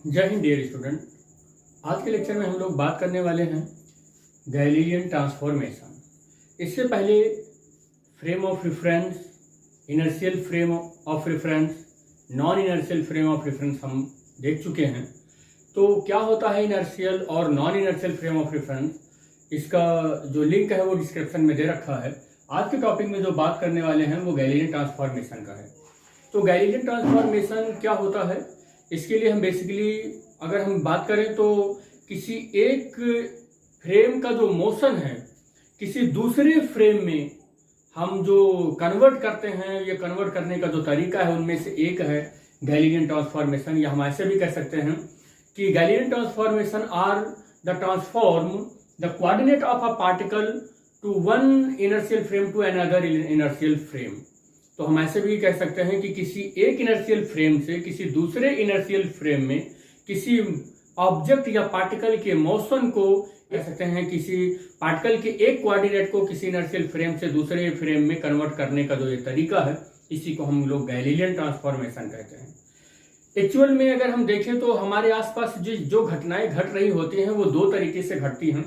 जय Hind dear student. आज के लेक्चर में हम लोग बात करने वाले हैं गैलीलियन ट्रांसफॉर्मेशन। इससे पहले frame of reference, inertial frame of reference, non inertial frame of reference हम देख चुके हैं। तो क्या होता है इनर्शियल और non inertial frame of reference, इसका जो लिंक है वो डिस्क्रिप्शन में दे रखा है। आज के टॉपिक में जो बात करने वाले हैं वो गैलीलियन ट्रांसफॉर्मेशन का है। तो गैलीलियन ट्रांसफॉर्मेशन क्या होता है, इसके लिए हम बेसिकली अगर हम बात करें तो किसी एक फ्रेम का जो मोशन है किसी दूसरे फ्रेम में हम जो कन्वर्ट करते हैं, ये कन्वर्ट करने का जो तरीका है उनमें से एक है गैलीलियन ट्रांसफॉर्मेशन। या हम ऐसे भी कह सकते हैं कि Galilean transformation are the transform the coordinate of a particle to one inertial frame to another inertial frame. तो हम ऐसे भी कह सकते हैं कि किसी एक इनर्शियल फ्रेम से किसी दूसरे इनर्शियल फ्रेम में किसी ऑब्जेक्ट या पार्टिकल के मोशन को कह सकते हैं, किसी पार्टिकल के एक कोऑर्डिनेट को किसी इनर्शियल फ्रेम से दूसरे फ्रेम में कन्वर्ट करने का जो ये तरीका है, इसी को हम लोग गैलीलियन ट्रांसफॉर्मेशन कहते हैं। एक्चुअल में अगर हम देखें तो हमारे आसपास जो घटनाएं घट रही होती हैं वो दो तरीके से घटती हैं।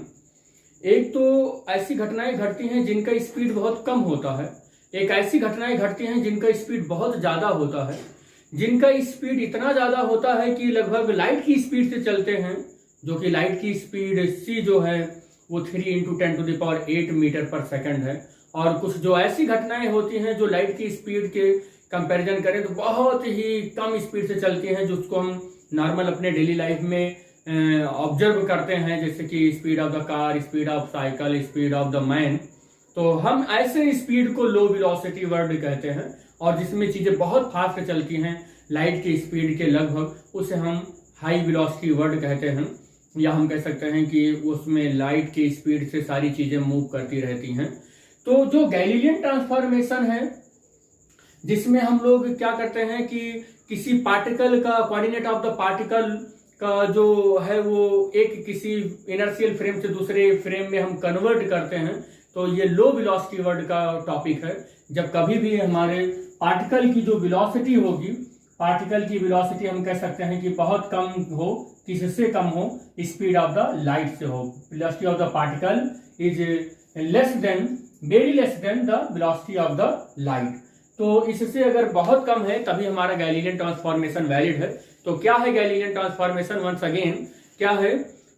एक तो ऐसी घटनाएं घटती हैं जिनका स्पीड बहुत कम होता है, एक ऐसी घटनाएं घटती हैं जिनका स्पीड बहुत ज्यादा होता है। जिनका स्पीड इतना ज्यादा होता है कि लगभग लाइट की स्पीड से चलते हैं, जो कि लाइट की स्पीड c जो है वो 3 × 10⁸ मीटर पर सेकंड है। और कुछ जो ऐसी घटनाएं होती हैं जो लाइट की स्पीड के कंपैरिजन करें तो बहुत ही कम स्पीड से चलती हैं, जिसको हम नॉर्मल अपने डेली लाइफ में ऑब्जर्व करते हैं, जैसे कि speed of the car, speed of cycle, speed of the man. तो हम ऐसे स्पीड को लो वेलोसिटी वर्ड कहते हैं, और जिसमें चीजें बहुत फास्ट चलती हैं लाइट की स्पीड के लगभग, उसे हम हाई वेलोसिटी वर्ड कहते हैं। या हम कह सकते हैं कि उसमें लाइट की स्पीड से सारी चीजें मूव करती रहती हैं। तो जो गैलीलियन ट्रांसफॉर्मेशन है, जिसमें हम लोग क्या करते हैं कि किसी पार्टिकल का कोऑर्डिनेट ऑफ द पार्टिकल का जो है वो एक किसी इनर्शियल फ्रेम से दूसरे फ्रेम में हम कन्वर्ट करते हैं। तो ये लो वेलोसिटी वर्ड का टॉपिक है। जब कभी भी हमारे पार्टिकल की जो वेलोसिटी होगी, पार्टिकल की वेलोसिटी हम कह सकते हैं कि बहुत कम हो, किससे कम हो, स्पीड ऑफ द लाइट से हो। Velocity of the particle is less than, very less than the velocity of the light. तो इससे अगर बहुत कम है तभी हमारा गैलीलियन ट्रांसफॉर्मेशन वैलिड है। तो क्या है गैलीलियन ट्रांसफॉर्मेशन? वंस अगेन क्या है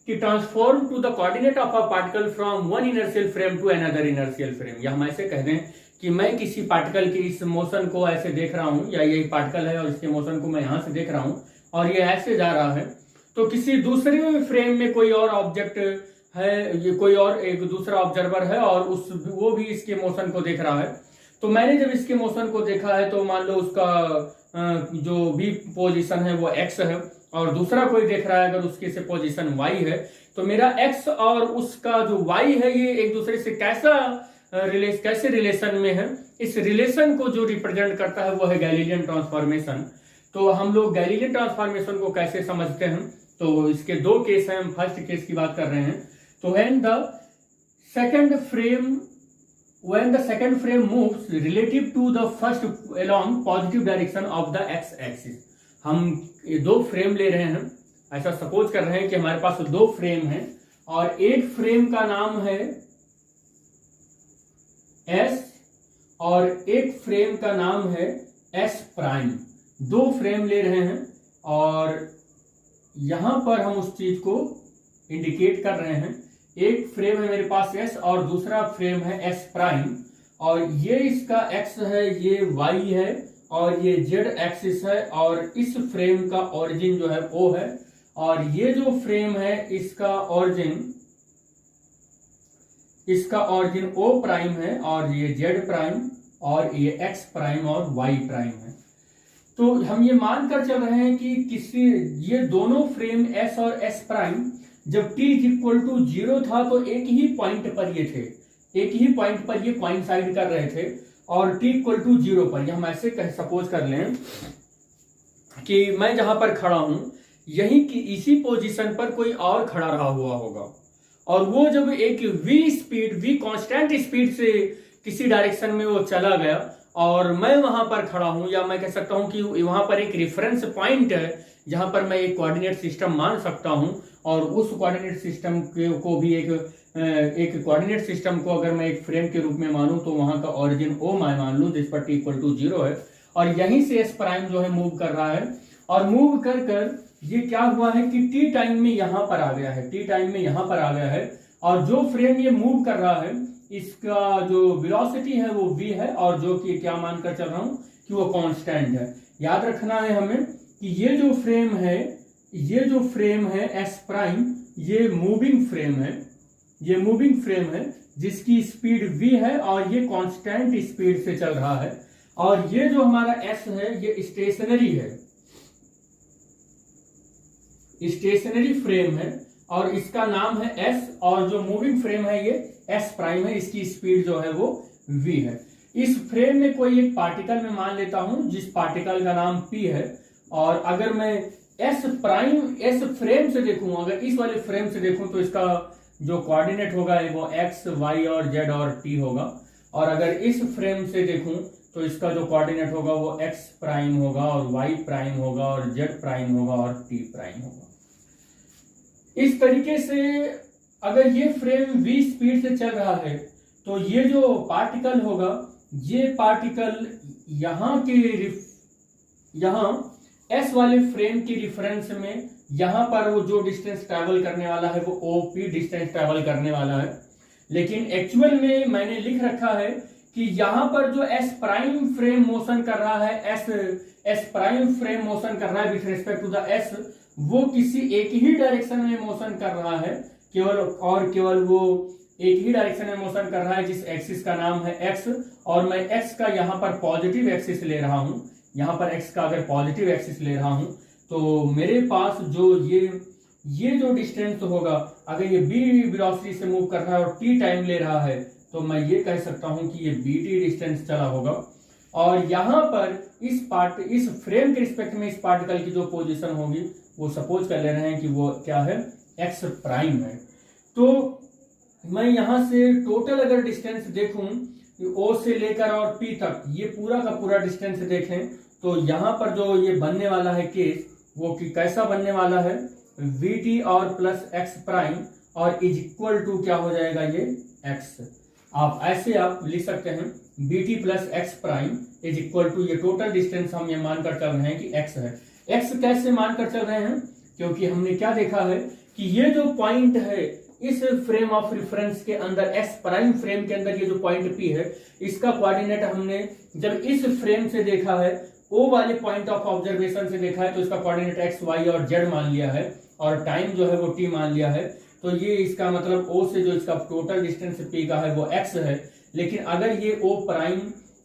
कि transform to the coordinate of a particle from one inertial frame to another inertial frame. या हम ऐसे कह दें कि मैं किसी पार्टिकल के इस मोशन को ऐसे देख रहा हूं, या यही पार्टिकल है और इसके मोशन को मैं यहां से देख रहा हूं और ये ऐसे जा रहा है। तो किसी दूसरे फ्रेम में कोई और ऑब्जेक्ट है, ये कोई और एक दूसरा ऑब्जर्वर है और वो भी इसके मोशन को देख रहा है। तो मैंने जब इसके मोशन को देखा है तो मान लो उसका जो भी पोजीशन है वो x है, और दूसरा कोई देख रहा है अगर उसकी से पोजीशन y है, तो मेरा x और उसका जो y है ये एक दूसरे से कैसे रिलेशन में है, इस रिलेशन को जो रिप्रेजेंट करता है वो है गैलीलियन ट्रांसफॉर्मेशन। तो हम लोग गैलीलियन ट्रांसफॉर्मेशन को कैसे समझते हैं, तो इसके दो केस हैं। हम फर्स्ट केस की बात कर रहे हैं। तो when the second frame moves relative to the first along positive direction of the x-axis। हम ये दो फ्रेम ले रहे हैं, ऐसा सपोज कर रहे हैं कि हमारे पास दो फ्रेम हैं और एक फ्रेम का नाम है S और एक फ्रेम का नाम है S प्राइम। दो फ्रेम ले रहे हैं और यहां पर हम उस चीज को इंडिकेट कर रहे हैं। एक फ्रेम है मेरे पास S और दूसरा फ्रेम है S प्राइम, और ये इसका X है, ये Y है और ये Z एक्सिस है, और इस फ्रेम का ओरिजिन जो है O है, और ये जो फ्रेम है इसका ओरिजिन O प्राइम है, और ये Z प्राइम और ये X प्राइम और Y प्राइम है। तो हम ये मानकर चल रहे हैं कि ये दोनों फ्रेम S और S प्राइम जब t = 0 था तो एक ही पॉइंट पर ये थे, एक ही पॉइंट पर ये कोइंसाइड कर रहे थे, और t = 0 पर हम ऐसे सपोज कर लें कि मैं जहां पर खड़ा हूं यही की इसी पोजीशन पर कोई और खड़ा रहा हुआ होगा, और वो जब एक v कांस्टेंट स्पीड से किसी डायरेक्शन में वो चला गया और मैं वहां पर खड़ा हूं, या मैं कह सकता हूं कि वहां पर एक रेफरेंस पॉइंट है जहां पर मैं एक कोऑर्डिनेट सिस्टम मान सकता हूं, और उस कोऑर्डिनेट सिस्टम को भी एक कोऑर्डिनेट सिस्टम को अगर मैं एक फ्रेम के रूप में मानूं तो वहां का ओरिजिन ओ मैं मान लूं जिस पर t=0 है, और यहीं से एस प्राइम जो है मूव कर रहा है, और मूव कर कर ये क्या हुआ है कि टी टाइम में यहां पर आ गया है, टी टाइम में यहां पर आ गया है, और जो फ्रेम ये मूव कर रहा है इसका जो वेलोसिटी है वो v है, और जो कि क्या मानकर चल रहा हूं कि वो कांस्टेंट है। याद रखना है हमें कि ये जो फ्रेम है एस प्राइम, ये मूविंग फ्रेम है जिसकी स्पीड v है और ये कांस्टेंट स्पीड से चल रहा है, और ये जो हमारा s है ये स्टेशनरी फ्रेम है और इसका नाम है s, और जो मूविंग फ्रेम है ये s प्राइम है, इसकी स्पीड जो है वो v है। इस फ्रेम में कोई एक पार्टिकल मैं मान लेता हूं जिस पार्टिकल का नाम p है, और अगर मैं s फ्रेम से देखूं, अगर इस वाले फ्रेम से देखूं तो इसका जो कोऑर्डिनेट होगा वो x, y और z और t होगा, और अगर इस फ्रेम से देखूं तो इसका जो कोऑर्डिनेट होगा वो x प्राइम होगा और y प्राइम होगा और z प्राइम होगा और t प्राइम होगा। इस तरीके से अगर ये फ्रेम v स्पीड से चल रहा है तो ये जो पार्टिकल होगा, ये पार्टिकल यहाँ s वाले फ्रेम के रिफरेंस में यहाँ पर वो जो डिस्टेंस ट्रैवल करने वाला है वो OP डिस्टेंस ट्रैवल करने वाला है, लेकिन एक्चुअल में मैंने लिख रखा है कि यहाँ पर जो s प्राइम फ्रेम मोशन कर रहा है, s प्राइम फ्रेम मोशन कर रहा है with respect to the s, वो किसी एक ही डायरेक्शन में मोशन कर रहा है, केवल वो एक ही डायरेक्शन में मोशन कर रहा है जिस एक्सिस का नाम है x, और मैं x का यहाँ पर पॉजिटिव एक्सिस ले रहा हूं, यहाँ पर x का अगर पॉजिटिव एक्सिस ले रहा हूं तो मेरे पास जो ये जो डिस्टेंस होगा, अगर ये b वेलोसिटी से मूव कर रहा है और t टाइम ले रहा है तो मैं ये कह सकता हूं कि ये bt डिस्टेंस चला होगा, और यहाँ पर इस फ्रेम के रिस्पेक्ट में इस पार्टिकल की जो पोजीशन होगी वो सपोज कर ले रहे हैं कि वो क्या है, x प्राइम है। तो मैं यहाँ से टोटल अगर डिस्टेंस देखूं O से लेकर और P तक, ये पूरा का पूरा डिस्टेंस देखें तो यहाँ पर जो ये बनने वाला है केस, वो कि कैसा बनने वाला है, vt और प्लस x प्राइम और इज इक्वल टू क्या हो जाएगा ये x। आप लिख सकते हैं bt plus x prime is equal to, ये टोटल डिस्टेंस हम ये मानकर चल रहे हैं कि x है। x कैसे मानकर चल रहे हैं, क्योंकि हमने क्या देखा है कि ये जो पॉइंट है इस फ्रेम ऑफ रेफरेंस के अंदर, s प्राइम फ्रेम के अंदर ये जो पॉइंट p है, इसका कोऑर्डिनेट हमने जब इस फ्रेम से देखा है, o वाले पॉइंट ऑफ ऑब्जर्वेशन से देखा है, तो इसका कोऑर्डिनेट x, y और z मान लिया है, और टाइम जो है वो t मान लिया है। तो ये इसका मतलब o से जो इसका टोटल डिस्टेंस p का है वो x है। लेकिन अगर ये o प्राइम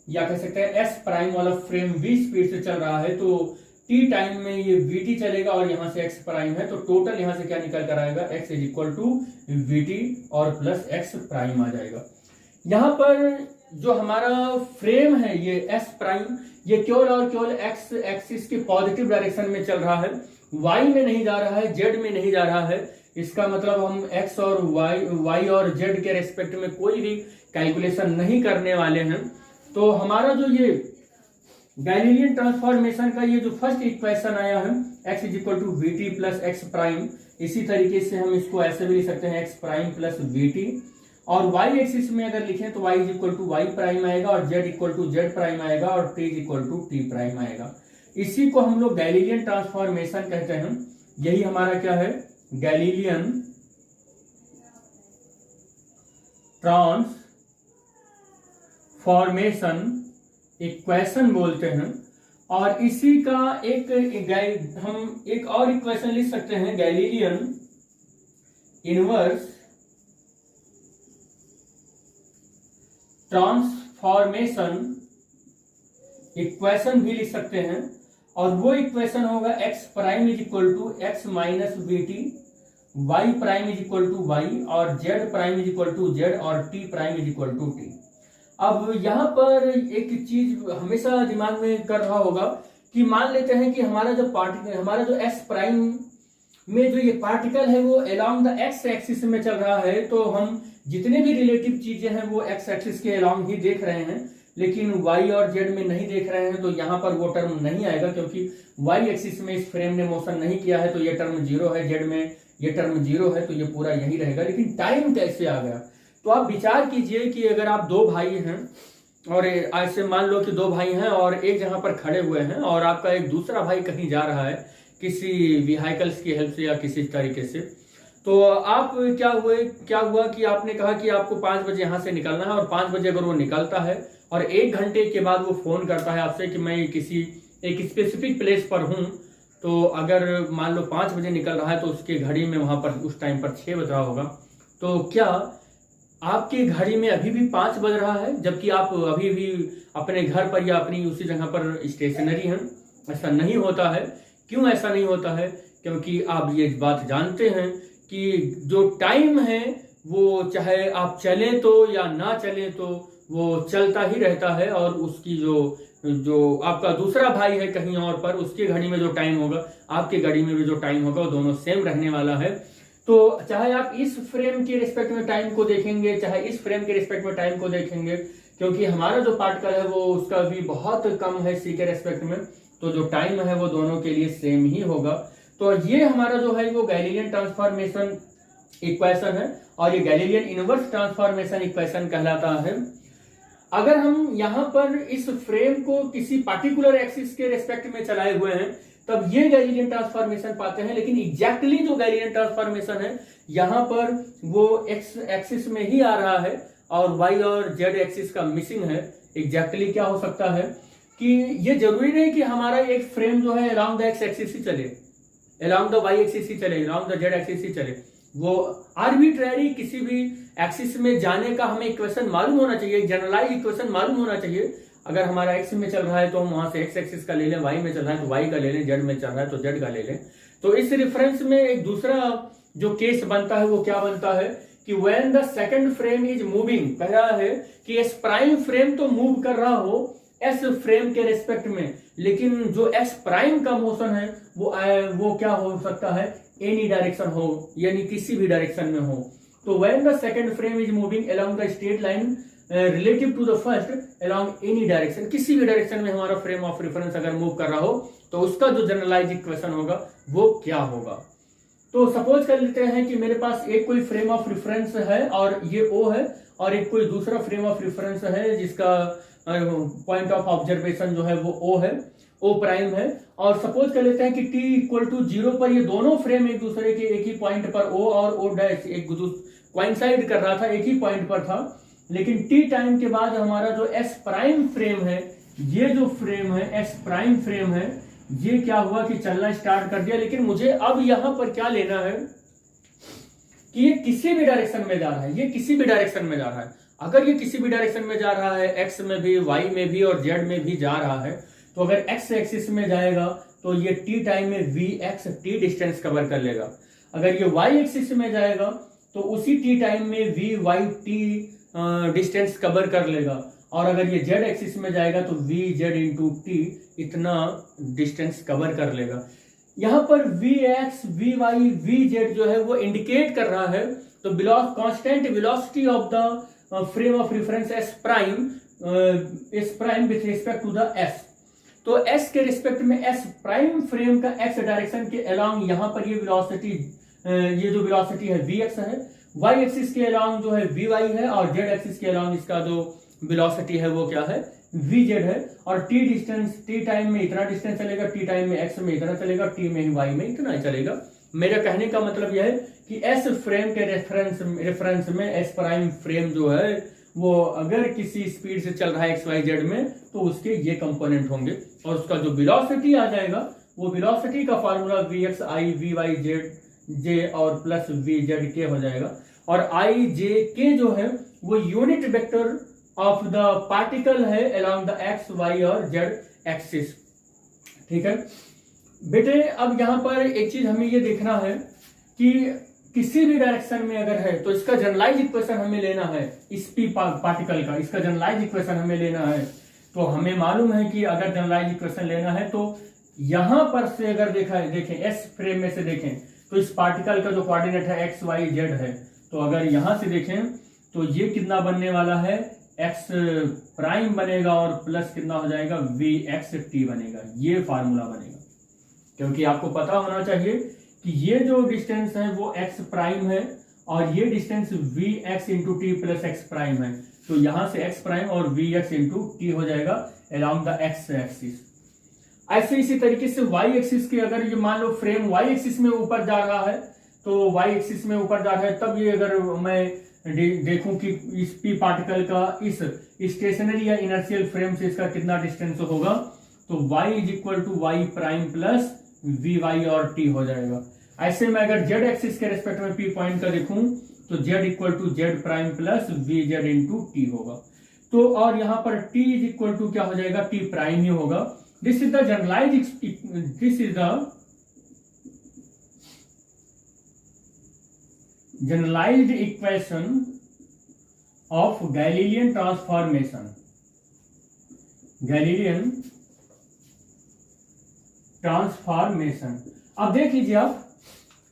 या कह सकते हैं s प्राइम वाला फ्रेम v स्पीड से चल रहा है तो t टाइम में ये vt चलेगा, और यहाँ से x प्राइम है, तो टोटल यहाँ से क्या निकल कर आएगा, x is equal to vt और प्लस x प्राइम आ जाएगा। यहाँ पर जो हमारा फ्रेम है ये s प्राइम, ये केवल और केवल x एक्सिस के पॉजिटिव डायरेक्शन में चल रहा है, y में नहीं जा रहा है, z में नहीं जा रहा है। इसका मतलब हम x और y और z के रेस्पेक्ट में कोई भी कैलकुलेशन नहीं करने वाले हैं। तो हमारा जो ये गैलीलियन ट्रांसफॉर्मेशन का ये जो फर्स्ट इक्वेशन आया है, x is equal to vt plus x prime, इसी तरीके से हम इसको ऐसे भी लिख सकते हैं x प्राइम प्लस vt, और y एक्सिस में अगर लिखें तो y is equal to y prime आएगा, और z equal to z prime आएगा, और t is equal to t prime आएगा। इसी को हम लोग गैलीलियन ट्रांसफॉर्मेशन कहते हैं। यही हमारा क्या है, गैलीलियन ट्रांसफॉर्मेशन इक्वेशन बोलते हैं। और इसी का हम एक और इक्वेशन लिख सकते हैं, गैलीलियन इनवर्स ट्रांसफॉर्मेशन इक्वेशन भी लिख सकते हैं, और वो इक्वेशन होगा x prime is equal to x minus vt, y prime is equal to y, और z prime is equal to z, और t prime is equal to t। अब यहाँ पर एक चीज हमेशा दिमाग में कर रहा होगा कि मान लेते हैं कि हमारा जो s प्राइम में जो ये पार्टिकल है वो अलोंग द x एक्सिस में चल रहा है, तो हम जितने भी रिलेटिव चीजें हैं वो x एक्सिस के अलोंग ही देख रहे हैं। लेकिन वाई और जेड में नहीं देख रहे हैं तो यहाँ पर वो टर्म नहीं आएगा, क्योंकि वाई एक्सिस में इस फ्रेम ने मोशन नहीं किया है तो ये टर्म 0 है, जेड में ये टर्म 0 है तो ये पूरा यही रहेगा। लेकिन टाइम कैसे आ गया? तो आप विचार कीजिए कि अगर आप दो भाई हैं और ऐसे मान लो कि दो भाई हैं और एक जगह पर खड़े हुए हैं और आपका एक दूसरा भाई कहीं जा रहा है किसी व्हीकल्स की हेल्प से या किसी तरीके से, तो आप क्या हुआ कि आपने कहा कि आपको 5 बजे यहाँ से निकलना है और 5 बजे अगर वो निकलता है और 1 घंटे के बाद वो फोन करता है आपसे कि मैं किसी एक स्पेसिफिक प्लेस पर हूँ, तो अगर मान लो 5 बजे निकल रहा है तो उसके घड़ी में वहां पर उस टाइम पर 6 बज रहा होगा, तो क्या आपकी घड़ी में अभी भी 5 बज रहा है जबकि आप अभी भी अपने घर पर या अपनी उसी जगह पर स्टेशनरी हैं? ऐसा नहीं होता है। क्यों ऐसा नहीं होता है? क्योंकि आप ये बात जानते हैं कि जो टाइम है वो चाहे आप चले तो या ना चले तो वो चलता ही रहता है, और उसकी जो आपका दूसरा भाई है कहीं और पर, उसके घड़ी में जो टाइम होगा आपके घड़ी में भी जो टाइम होगा वो दोनों सेम रहने वाला है। तो चाहे आप इस फ्रेम के रिस्पेक्ट में टाइम को देखेंगे चाहे इस फ्रेम के रिस्पेक्ट में टाइम को देखेंगे, क्योंकि हमारा जो पार्टिकल है वो उसका भी बहुत कम है सी के रिस्पेक्ट में, तो जो टाइम है वो दोनों के लिए सेम ही होगा। तो ये हमारा जो है वो गैलीलियन ट्रांसफॉर्मेशन इक्वेशन है और ये गैलीलियन इनवर्स ट्रांसफॉर्मेशन इक्वेशन कहलाता है। अगर हम यहाँ पर इस फ्रेम को किसी पार्टिकुलर एक्सिस के रेस्पेक्ट में चलाए हुए हैं तब ये गैलीलियन ट्रांसफॉर्मेशन पाते हैं, लेकिन एग्जैक्टली जो गैलीलियन ट्रांसफॉर्मेशन है यहाँ पर वो एक्स एक्सिस में ही आ रहा है और वाई और जेड एक्सिस का मिसिंग है। एग्जैक्टली क्या हो सकता है कि ये जरूरी नहीं कि हमारा एक फ्रेम जो है अराउंड द एक्स एक्सिस ही चले, अराउंड द वाई एक्सिस ही चले, अराउंड द जेड एक्सिस ही चले। वो आर्बिट्ररी किसी भी एक्सिस में जाने का हमें इक्वेशन मालूम होना चाहिए, जनरलाइज इक्वेशन मालूम होना चाहिए। अगर हमारा एक्स में चल रहा है तो हम वहां से एक्स एक्सिस का ले लें, वाई में चल रहा है तो वाई का ले लें, जेड में चल रहा है तो जेड का ले लें। तो इस रेफरेंस में एक दूसरा जो केस बनता है वो क्या बनता है कि when the second frame is moving, कह रहा है कि एस प्राइम फ्रेम तो मूव कर रहा हो एस फ्रेम के रेस्पेक्ट में, लेकिन जो एस प्राइम का मोशन है वो क्या हो सकता है, एनी डायरेक्शन हो, यानी किसी भी डायरेक्शन में हो। तो when the second frame is moving along the straight line relative to the first along any direction, किसी भी डायरेक्शन में हमारा फ्रेम ऑफ रेफरेंस अगर मूव कर रहा हो तो उसका जो जनरलाइज इक्वेशन होगा वो क्या होगा। तो सपोज कर लेते हैं कि मेरे पास एक कोई फ्रेम ऑफ रेफरेंस है और ये ओ है, और एक कोई दूसरा फ्रेम ऑफ रेफरेंस है जिसका पॉइंट ऑफ ऑब्जर्वेशन जो है वो ओ है, ओ प्राइम है। और सपोज कर लेते हैं कि t इक्वल टू 0 पर ये दोनों फ्रेम एक दूसरे के एक ही पॉइंट पर ओ और ओ डैश एक कोइंसाइड कर रहा था, एक ही पॉइंट पर था, लेकिन t टाइम के बाद हमारा जो s प्राइम फ्रेम है, ये जो फ्रेम है s प्राइम फ्रेम है, ये क्या हुआ कि चलना स्टार्ट कर दिया। लेकिन मुझे अब यहां पर क्या लेना है कि ये किसी भी डायरेक्शन में जा रहा है, ये किसी भी डायरेक्शन में जा रहा है। अगर ये किसी भी डायरेक्शन में जा रहा है, एक्स में भी, वाई में भी और जेड में भी जा रहा है, तो अगर एक्स एक्सिस में जाएगा तो ये टी टाइम में V X T distance cover कर लेगा। अगर ये वाई एक्सिस में जाएगा तो उसी टी टाइम में V Y T distance cover कर लेगा। और अगर ये जेड एक्सिस में जाएगा तो वी जेड इंटू टी इतना डिस्टेंस कवर कर लेगा। यहाँ पर V X V Y V Z जो है वो इंडिकेट कर रहा है तो constant velocity of the frame of reference S prime with respect to the S. तो एस के रिस्पेक्ट में एस प्राइम फ्रेम का एक्स डायरेक्शन के अलोंग यहाँ पर ये वेलोसिटी, ये जो वेलोसिटी है वी एक्स है, वाई एक्सिस के अलोंग जो है वी वाई है, और जेड एक्सिस के अलोंग इसका जो वेलोसिटी है वो क्या है, वी जेड है। और टी डिस्टेंस, टी टाइम में इतना डिस्टेंस चलेगा, टी टाइम में एक्स में इतना चलेगा, टी में वाई में इतना चलेगा। मेरा कहने का मतलब यह है कि एस फ्रेम के रेफरेंस में एस प्राइम फ्रेम जो है वो अगर किसी स्पीड से चल रहा है एक्स वाई जेड में तो उसके ये कंपोनेंट होंगे, और उसका जो वेलोसिटी आ जाएगा वो वेलोसिटी का formula v x i v y z j और प्लस वी जेड के हो जाएगा। और आई जे के जो है वो unit vector of the particle है अलोंग द एक्स वाई और जेड एक्सिस। ठीक है बेटे, अब यहां पर एक चीज हमें ये देखना है कि किसी भी डायरेक्शन में अगर है तो इसका जनरलाइज इक्वेशन हमें लेना है, इस पी पार्टिकल का इसका जनरलाइज इक्वेशन हमें लेना है। तो हमें मालूम है कि अगर जनरलाइज इक्वेशन लेना है तो यहां पर से अगर देखें एस फ्रेम में से देखें तो इस पार्टिकल का जो कोऑर्डिनेट है एक्स वाई जेड है, तो अगर यहां से देखें तो ये कितना बनने वाला है एक्स प्राइम बनेगा और प्लस कितना हो जाएगा वी एक्स टी बनेगा। ये फार्मूला बनेगा, क्योंकि आपको पता होना चाहिए कि ये जो डिस्टेंस है वो एक्स प्राइम है और ये distance V X into T plus X prime है। तो यहां से एक्स प्राइम और वी एक्स इंटू टी हो जाएगा अलोंग द एक्स एक्सिस। ऐसे इसी तरीके से वाई एक्सिस के अगर ये मान लो फ्रेम वाई एक्सिस में ऊपर जा रहा है, तो वाई एक्सिस में ऊपर जा रहा है, तब ये अगर मैं देखूं कि इस पी पार्टिकल का इस स्टेशनरी या इनर्शियल फ्रेम से इसका कितना डिस्टेंस होगा, तो y is equal to Y prime plus we Y और टी हो जाएगा। ऐसे में अगर जेड एक्सिस के रेस्पेक्ट में पी पॉइंट का देखूं तो z equal to Z prime plus V Z into T होगा। तो और यहां पर t इज इक्वल टू क्या हो जाएगा, t प्राइम ही होगा। This is the generalized equation of Galilean transformation. Galilean transformation, अब देख लीजिए, आप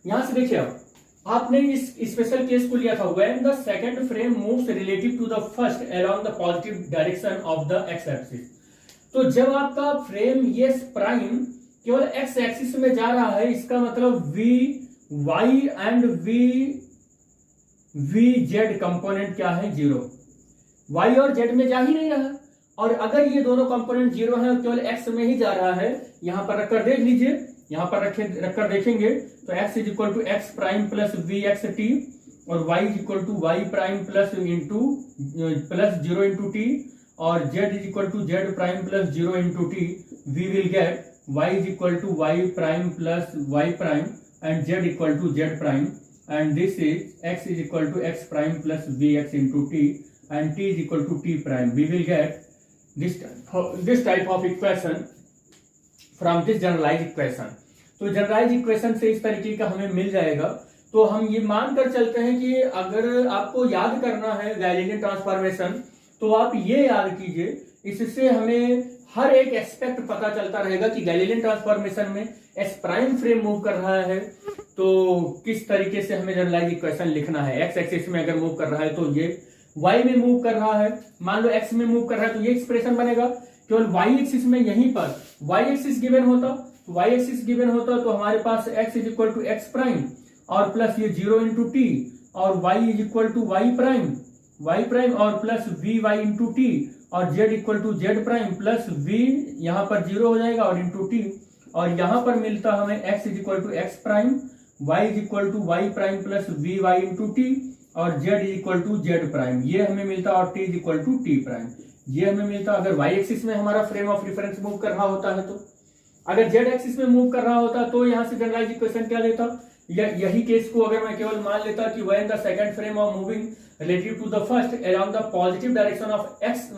यहां से देखिए, अब आपने इस स्पेशल केस को लिया था when the second frame moves relative to the first along the positive direction of the X axis. तो जब आपका फ्रेम ये प्राइम केवल एक्स एक्सिस में जा रहा है, इसका मतलब V Y and V Z component क्या है, जीरो। वाई और जेड में जा ही नहीं रहा, और अगर ये दोनों कंपोनेंट जीरो है और केवल एक्स में ही जा रहा है, यहां पर रखकर देख लीजिए, यहां पर रखकर देखेंगे तो x is equal to x prime plus V X T और y is equal to Y prime plus zero into T और z is equal to Z prime plus zero into T. We will get y is equal to Y prime plus Y prime and z equal to Z prime and this is x is equal to x prime plus V X into T and t is equal to T prime. We will get this type of equation from this generalized equation। तो generalize equation से इस तरीके का हमें मिल जाएगा। तो हम ये मानकर चलते हैं कि अगर आपको याद करना है गैलीलियन ट्रांसफॉर्मेशन, तो आप ये याद कीजिए, इससे हमें हर एक एस्पेक्ट पता चलता रहेगा कि गैलीलियन ट्रांसफॉर्मेशन में एस प्राइम फ्रेम मूव कर रहा है तो किस तरीके से हमें जनरलाइज इक्वेशन लिखना है। एक्स एक्सिस में अगर मूव कर रहा है तो ये, y में मूव कर रहा है, मान लो x में मूव कर रहा है तो ये एक्सप्रेशन बनेगा। केवल y एक्सिस में यहीं पर y एक्सिस गिवन होता, y एक्सिस गिवन होता तो हमारे पास x is equal to x prime और प्लस ये जीरो इंटू टी और y is equal to Y prime और plus we Y into T और z equal to Z prime plus v, यहाँ पर जीरो हो जाएगा और इंटू टी, और यहाँ पर मिलता हमें x is equal to x prime, y is equal to Y prime plus we Y into T और z is equal to Z prime, ये हमें मिलता, और t is equal to T prime, ये हमें मिलता। अगर y एक्सिस में हमारा फ्रेम ऑफ रेफरेंस मूव कर रहा होता है, तो अगर z एक्सिस में मूव कर रहा होता तो यहाँ से जनरलाइज इक्वेशन क्या लेता, यही केस को अगर मैं केवल मान लेता कि when the second frame of moving relative to the first along the positive direction of X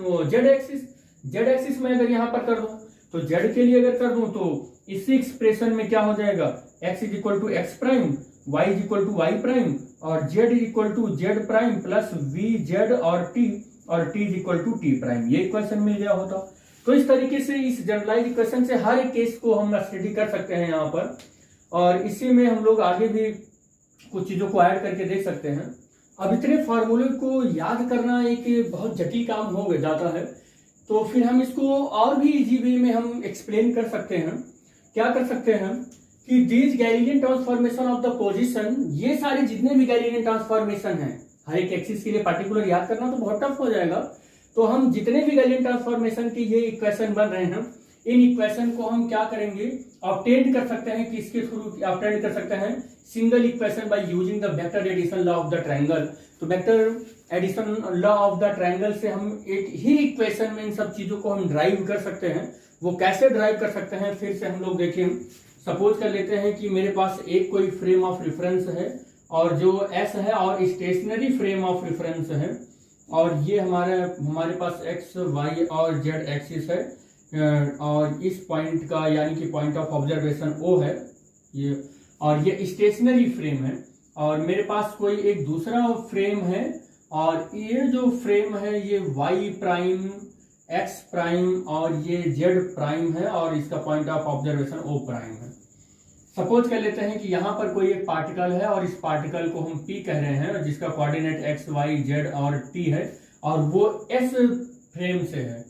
Z axis में अगर यहाँ पर कर दूं, तो z के लिए अगर कर दूं तो इसी एक्सप्रेशन में क्या हो जाएगा, x is equal to x prime, y is equal to Y prime और z is equal to Z prime plus V Z और t is equal to T prime, ये इक्वेशन मिल गया होता। तो इस तरीके से इस जनरलाइज इक्वेशन से हर एक केस को हम स्टडी कर सकते हैं यहाँ पर, और इसी में हम लोग आगे भी कुछ चीजों को ऐड करके देख सकते हैं। अब इतने फार्मूले को याद करना एक बहुत जटिल काम हो जाता है, तो फिर हम इसको और भी इजी वे में हम एक्सप्लेन कर सकते हैं। क्या कर सकते हैं कि these Galilean transformation of the position, ये सारे जितने भी गैलीलियन ट्रांसफॉर्मेशन हैं, हर एक एक्सिस के लिए पर्टिकुलर याद करना तो बहुत टफ हो जाएगा। तो हम जितने भी गैलीलियन ट्रांसफॉर्मेशन की ये इक्वेशन बन रहे हैं, इन इक्वेशन को हम क्या करेंगे, ऑब्टेन कर सकते हैं, किसके थ्रू ऑब्टेन कर सकते हैं, single equation by using the vector addition law of the triangle. तो vector addition law of the triangle से हम एक ही इक्वेशन में इन सब चीजों को हम ड्राइव कर सकते हैं। वो कैसे ड्राइव कर सकते हैं, फिर से हम लोग देखें। सपोज कर लेते हैं कि मेरे पास एक कोई फ्रेम ऑफ रेफरेंस है और जो S है और स्टेशनरी फ्रेम ऑफ रेफरेंस है, और ये हमारे पास x y और z एक्सिस है, और इस पॉइंट का यानी कि पॉइंट ऑफ ऑब्जर्वेशन O है ये, और ये स्टेशनरी फ्रेम है, और मेरे पास कोई एक दूसरा फ्रेम है और ये जो फ्रेम है ये y प्राइम x प्राइम और ये z प्राइम है और इसका point of observation O prime है। सपोज कर लेते हैं कि यहाँ पर कोई एक पार्टिकल है और इस पार्टिकल को हम P कह रहे हैं, जिसका कोऑर्डिनेट x y z और t है, और वो एस फ्रेम से है।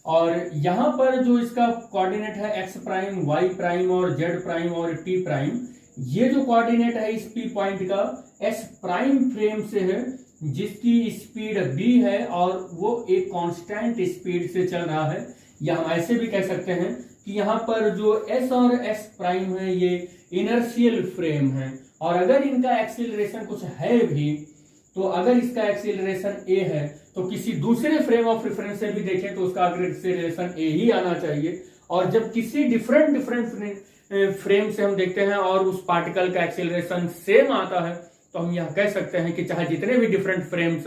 और यहाँ पर जो इसका कोऑर्डिनेट है एक्स प्राइम, वाई प्राइम और जेड प्राइम और टी प्राइम, ये जो कोऑर्डिनेट है इस पी पॉइंट का एस प्राइम फ्रेम से है, जिसकी स्पीड बी है और वो एक कांस्टेंट स्पीड से चल रहा है। या हम ऐसे भी कह सकते हैं कि यहाँ पर जो एस और एस प्राइम है ये इनर्शियल फ्रेम है, और अगर इनका एक्सीलरेशन कुछ है भी, तो अगर इसका एक्सीलरेशन ए है तो किसी दूसरे फ्रेम ऑफ रेफरेंस से भी देखें तो उसका एक्सीलरेशन ए ही आना चाहिए। और जब किसी डिफरेंट फ्रेम से हम देखते हैं और उस पार्टिकल का एक्सीलरेशन सेम आता है, तो हम यह कह सकते हैं कि चाहे जितने भी डिफरेंट फ्रेम्स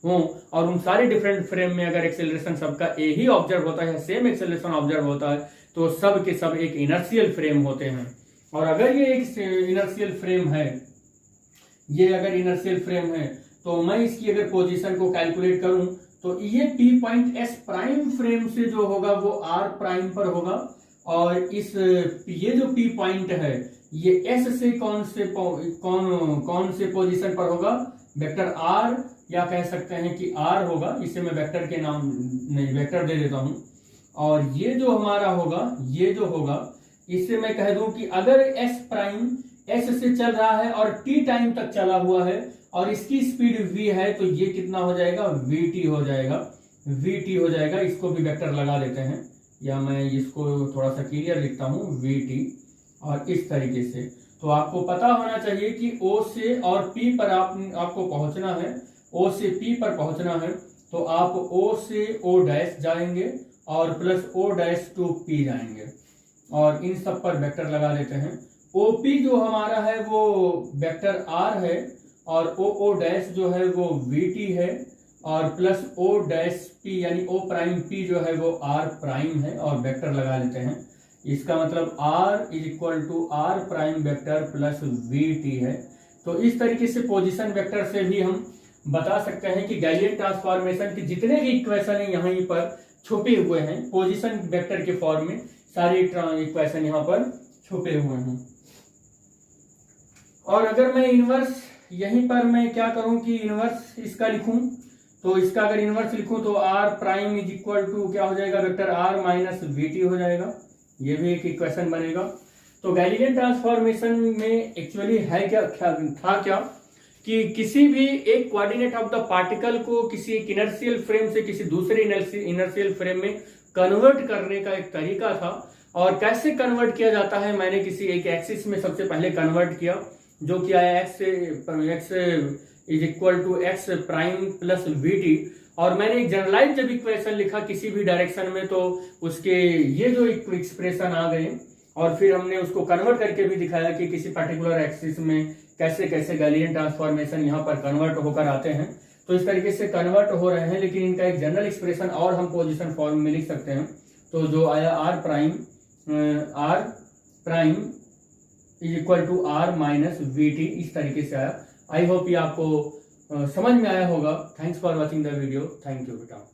हों और उन सारे डिफरेंट फ्रेम में अगर एक्सीलरेशन सबका ए ही ऑब्जर्व होता है, सेम एक्सीलरेशन ऑब्जर्व होता है, तो सब के सब एक इनर्शियल फ्रेम होते हैं। और अगर ये एक इनर्शियल फ्रेम है, ये अगर इनर्शियल फ्रेम है, तो मैं इसकी अगर पोजीशन को कैलकुलेट करूं तो ये P point S prime frame से जो होगा वो आर प्राइम पर होगा, और इस ये जो पी पॉइंट है ये एस से कौन से पोजीशन पर होगा, वेक्टर आर, या कह सकते हैं कि आर होगा, इसे मैं वेक्टर के नाम नहीं वेक्टर दे देता हूं। और ये जो हमारा होगा, ये जो होगा, इससे मैं कह दूं कि अगर एस प्राइम एस से चल रहा है और टी टाइम तक चला हुआ है और इसकी स्पीड v है, तो ये कितना हो जाएगा, vt हो जाएगा, vt हो जाएगा। इसको भी वेक्टर लगा देते हैं, या मैं इसको थोड़ा सा क्लियर लिखता हूं, vt। और इस तरीके से तो आपको पता होना चाहिए कि o से और p पर आपको पहुंचना है, o से p पर पहुंचना है, तो आप o से o डैश जाएंगे और plus o dash to p जाएंगे, और इन सब पर वेक्टर लगा देते हैं। OP जो हमारा है वो वेक्टर R है, और OO डैश जो है वो VT है, और प्लस O डैश P यानी O प्राइम P जो है वो R प्राइम है, और वेक्टर लगा लेते हैं। इसका मतलब R is equal to R prime vector plus VT है। तो इस तरीके से पोजीशन वेक्टर से भी हम बता सकते हैं कि गैलिलियन ट्रांसफॉर्मेशन के जितने भी इक्वेशन है यहाँ पर छुपे हुए हैं, पोजीशन वेक्टर के फॉर्म में सारे इक्वेशन यहाँ पर छुपे हुए हैं। और अगर मैं इनवर्स यहीं पर मैं क्या करूं कि इनवर्स इसका लिखूं, तो इसका अगर इनवर्स लिखूं तो r prime is equal to क्या हो जाएगा, वेक्टर r माइनस वीटी हो जाएगा। ये भी एक इक्वेशन बनेगा। तो गैलिलियन ट्रांसफॉर्मेशन में एक्चुअली है क्या कि किसी भी एक कोऑर्डिनेट ऑफ द पार्टिकल को किसी एक इनर्शियल फ्रेम से किसी दूसरे इनर्शियल फ्रेम में कन्वर्ट करने का एक तरीका था। और कैसे कन्वर्ट किया जाता है, मैंने किसी एक एक्सिस में सबसे पहले कन्वर्ट किया, जो कि आया X is equal to x prime plus VT. और मैंने एक जनरलाइज जब इक्वेशन लिखा किसी भी डायरेक्शन में, तो उसके ये जो एक्सप्रेशन आ गए, और फिर हमने उसको कन्वर्ट करके भी दिखाया कि किसी पर्टिकुलर एक्सिस में कैसे कैसे गैलिलियन ट्रांसफॉर्मेशन यहाँ पर कन्वर्ट होकर आते हैं। तो इस तरीके से कन्वर्ट हो रहे हैं, लेकिन इनका एक जनरल एक्सप्रेशन और हम पोजिशन फॉर्म में लिख सकते हैं। तो जो आया R prime is equal to R minus VT, इस तरीके से आया। आई होप ये आपको समझ में आया होगा। Thanks for watching the video. Thank you बेटा।